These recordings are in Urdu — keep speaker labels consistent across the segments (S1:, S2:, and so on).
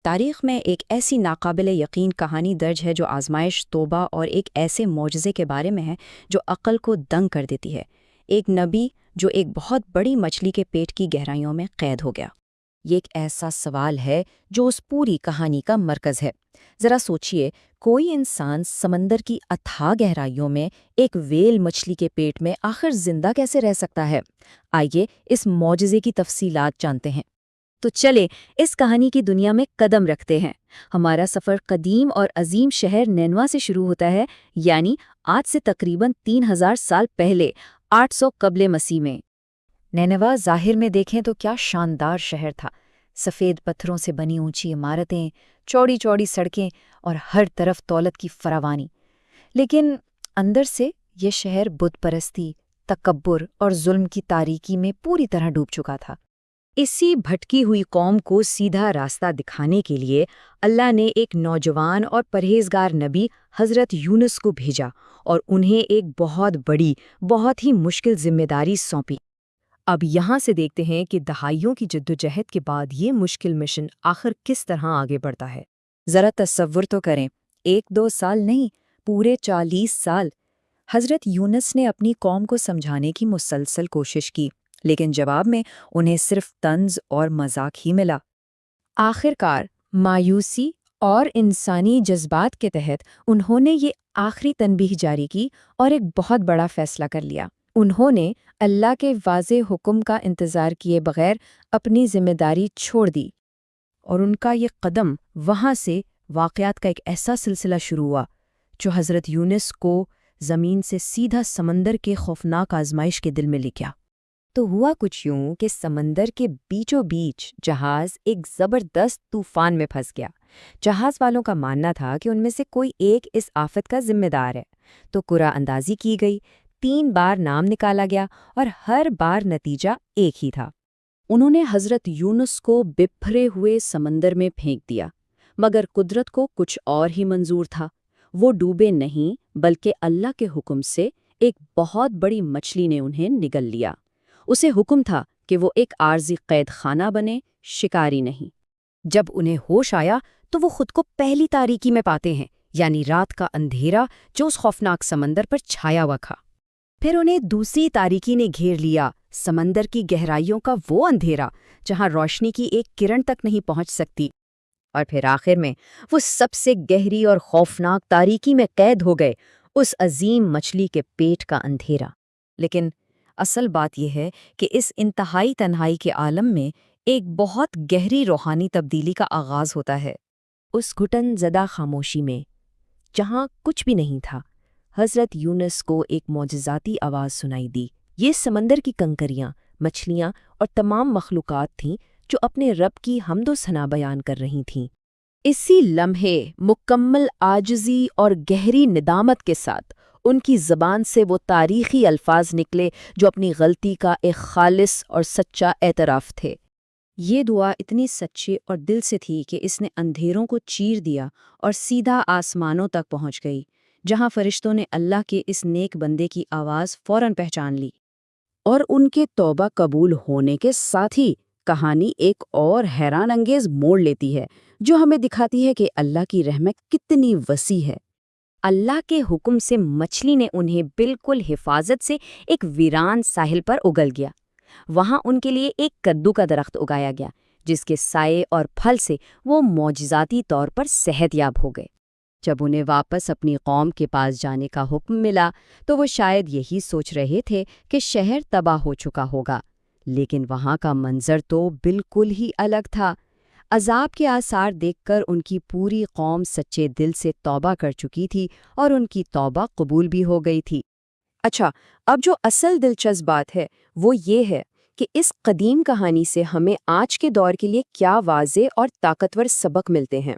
S1: تاریخ میں ایک ایسی ناقابل یقین کہانی درج ہے جو آزمائش، توبہ اور ایک ایسے معجزے کے بارے میں ہے جو عقل کو دنگ کر دیتی ہے۔ ایک نبی جو ایک بہت بڑی مچھلی کے پیٹ کی گہرائیوں میں قید ہو گیا۔
S2: یہ ایک ایسا سوال ہے جو اس پوری کہانی کا مرکز ہے۔ ذرا سوچئے، کوئی انسان سمندر کی اتھاہ گہرائیوں میں ایک ویل مچھلی کے پیٹ میں آخر زندہ کیسے رہ سکتا ہے؟ آئیے اس معجزے کی تفصیلات جانتے ہیں۔ تو چلے اس کہانی کی دنیا میں قدم رکھتے ہیں۔ ہمارا سفر قدیم اور عظیم شہر نینوا سے شروع ہوتا ہے، یعنی آج سے تقریباً 3000 سال پہلے، 800 قبل مسیح میں۔ نینوا ظاہر میں دیکھیں تو کیا شاندار شہر تھا۔ سفید پتھروں سے بنی اونچی عمارتیں، چوڑی چوڑی سڑکیں اور ہر طرف دولت کی فراوانی۔ لیکن اندر سے یہ شہر بت پرستی، تکبر اور ظلم کی تاریکی میں پوری طرح ڈوب چکا تھا۔
S1: اسی بھٹکی ہوئی قوم کو سیدھا راستہ دکھانے کے لیے اللہ نے ایک نوجوان اور پرہیزگار نبی حضرت یونس کو بھیجا اور انہیں ایک بہت بڑی، بہت ہی مشکل ذمہ داری سونپی۔ اب یہاں سے دیکھتے ہیں کہ دہائیوں کی جدوجہد کے بعد یہ مشکل مشن آخر کس طرح آگے بڑھتا ہے۔
S2: ذرا تصور تو کریں، 1-2 سال نہیں، پورے 40 سال۔ حضرت یونس نے اپنی قوم کو سمجھانے کی مسلسل کوشش کی، لیکن جواب میں انہیں صرف طنز اور مذاق ہی ملا۔ آخر کار مایوسی اور انسانی جذبات کے تحت انہوں نے یہ آخری تنبیہ جاری کی اور ایک بہت بڑا فیصلہ کر لیا۔ انہوں نے اللہ کے واضح حکم کا انتظار کیے بغیر اپنی ذمہ داری چھوڑ دی،
S1: اور ان کا یہ قدم وہاں سے واقعات کا ایک ایسا سلسلہ شروع ہوا جو حضرت یونس کو زمین سے سیدھا سمندر کے خوفناک آزمائش کے دل میں لے گیا۔
S2: تو ہوا کچھ یوں کہ سمندر کے بیچوں بیچ جہاز ایک زبردست طوفان میں پھنس گیا۔ جہاز والوں کا ماننا تھا کہ ان میں سے کوئی ایک اس آفت کا ذمہ دار ہے، تو قرعہ اندازی کی گئی، 3 بار نام نکالا گیا اور ہر بار نتیجہ ایک ہی تھا۔
S1: انہوں نے حضرت یونس کو بپھرے ہوئے سمندر میں پھینک دیا، مگر قدرت کو کچھ اور ہی منظور تھا۔ وہ ڈوبے نہیں، بلکہ اللہ کے حکم سے ایک بہت بڑی مچھلی نے انہیں نگل لیا۔ اسے حکم تھا کہ وہ ایک عارضی قید خانہ بنے، شکاری نہیں۔ جب انہیں ہوش آیا تو وہ خود کو پہلی تاریکی میں پاتے ہیں، یعنی رات کا اندھیرا جو اس خوفناک سمندر پر چھایا ہوا تھا۔ پھر انہیں دوسری تاریکی نے گھیر لیا، سمندر کی گہرائیوں کا وہ اندھیرا جہاں روشنی کی ایک کرن تک نہیں پہنچ سکتی۔ اور پھر آخر میں وہ سب سے گہری اور خوفناک تاریکی میں قید ہو گئے، اس عظیم مچھلی کے پیٹ کا اندھیرا۔ لیکن اصل بات یہ ہے کہ اس انتہائی تنہائی کے عالم میں ایک بہت گہری روحانی تبدیلی کا آغاز ہوتا ہے۔ اس گھٹن زدہ خاموشی میں، جہاں کچھ بھی نہیں تھا، حضرت یونس کو ایک معجزاتی آواز سنائی دی۔ یہ سمندر کی کنکریاں، مچھلیاں اور تمام مخلوقات تھیں جو اپنے رب کی حمد و ثنا بیان کر رہی تھیں۔ اسی لمحے مکمل عاجزی اور گہری ندامت کے ساتھ ان کی زبان سے وہ تاریخی الفاظ نکلے جو اپنی غلطی کا ایک خالص اور سچا اعتراف تھے۔ یہ دعا اتنی سچی اور دل سے تھی کہ اس نے اندھیروں کو چیر دیا اور سیدھا آسمانوں تک پہنچ گئی، جہاں فرشتوں نے اللہ کے اس نیک بندے کی آواز فوراً پہچان لی۔ اور ان کے توبہ قبول ہونے کے ساتھ ہی کہانی ایک اور حیران انگیز موڑ لیتی ہے جو ہمیں دکھاتی ہے کہ اللہ کی رحمت کتنی وسیع ہے۔ اللہ کے حکم سے مچھلی نے انہیں بالکل حفاظت سے ایک ویران ساحل پر اگل گیا۔ وہاں ان کے لیے ایک کدو کا درخت اگایا گیا، جس کے سائے اور پھل سے وہ معجزاتی طور پر صحت یاب ہو گئے۔ جب انہیں واپس اپنی قوم کے پاس جانے کا حکم ملا تو وہ شاید یہی سوچ رہے تھے کہ شہر تباہ ہو چکا ہوگا، لیکن وہاں کا منظر تو بالکل ہی الگ تھا۔ عذاب کے آثار دیکھ کر ان کی پوری قوم سچے دل سے توبہ کر چکی تھی اور ان کی توبہ قبول بھی ہو گئی تھی۔ اچھا، اب جو اصل دلچسپ بات ہے وہ یہ ہے کہ اس قدیم کہانی سے ہمیں آج کے دور کے لیے کیا واضح اور طاقتور سبق ملتے ہیں۔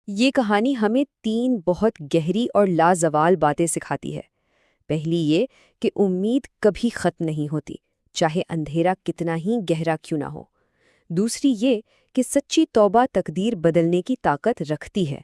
S1: یہ کہانی ہمیں 3 بہت گہری اور لازوال باتیں سکھاتی ہے۔ پہلی یہ کہ امید کبھی ختم نہیں ہوتی، چاہے اندھیرا کتنا ہی گہرا کیوں نہ ہو۔ دوسری یہ کہ سچی توبہ تقدیر بدلنے کی طاقت رکھتی ہے۔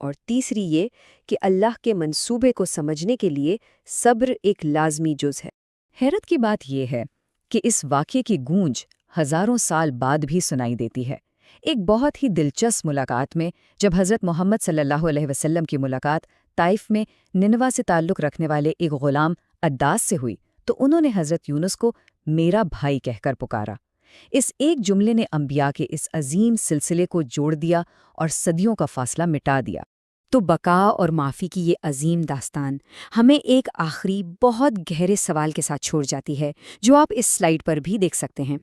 S1: اور تیسری یہ کہ اللہ کے منصوبے کو سمجھنے کے لیے صبر ایک لازمی جز ہے۔
S2: حیرت کی بات یہ ہے کہ اس واقعے کی گونج ہزاروں سال بعد بھی سنائی دیتی ہے۔ ایک بہت ہی دلچسپ ملاقات میں جب حضرت محمد صلی اللہ علیہ وسلم کی ملاقات طائف میں ننوا سے تعلق رکھنے والے ایک غلام عداس سے ہوئی تو انہوں نے حضرت یونس کو میرا بھائی کہہ کر پکارا۔ اس ایک جملے نے انبیاء کے اس عظیم سلسلے کو جوڑ دیا اور صدیوں کا فاصلہ مٹا دیا۔
S1: تو بقا اور معافی کی یہ عظیم داستان ہمیں ایک آخری بہت گہرے سوال کے ساتھ چھوڑ جاتی ہے جو آپ اس سلائیڈ پر بھی دیکھ سکتے ہیں۔